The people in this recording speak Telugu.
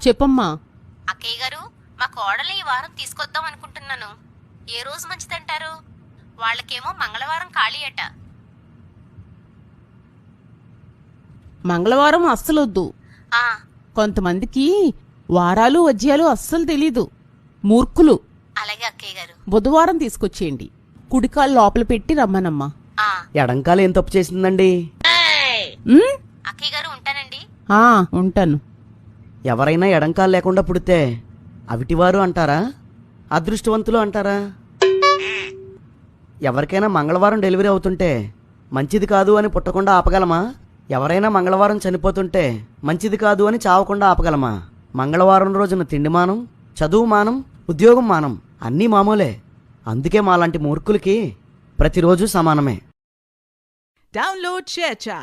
చెప్పమ్మా. అక్కయ్య గారు, మా కోడలు ఈ వారం తీసుకొద్దాం అనుకుంటున్నాను. ఏ రోజు మంచిదంటారు? వాళ్ళకేమో మంగళవారం ఖాళీ అట. మంగళవారం అస్సలొద్దు. కొంతమందికి వారాలు వజ్యాలు అస్సలు తెలీదు, మూర్ఖులు. అలాగే అక్కయ్య గారు. బుధవారం తీసుకొచ్చేయండి. కుడికాలు లోపల పెట్టి రమ్మనమ్మా. ఎడంకాలు ఏం తప్పు చేసిందండి? అక్కయ్య గారు, ఉంటానండి. ఉంటాను. ఎవరైనా ఎడంకాలు లేకుండా పుడితే అవిటివారు అంటారా, అదృష్టవంతులు అంటారా? ఎవరికైనా మంగళవారం డెలివరీ అవుతుంటే మంచిది కాదు అని పుట్టకుండా ఆపగలమా? ఎవరైనా మంగళవారం చనిపోతుంటే మంచిది కాదు అని చావకుండా ఆపగలమా? మంగళవారం రోజున తిండి మానం, చదువు మానం, ఉద్యోగం మానం, అన్నీ మామూలే. అందుకే మాలాంటి మూర్ఖులకి ప్రతిరోజు సమానమే. Download ShareChat.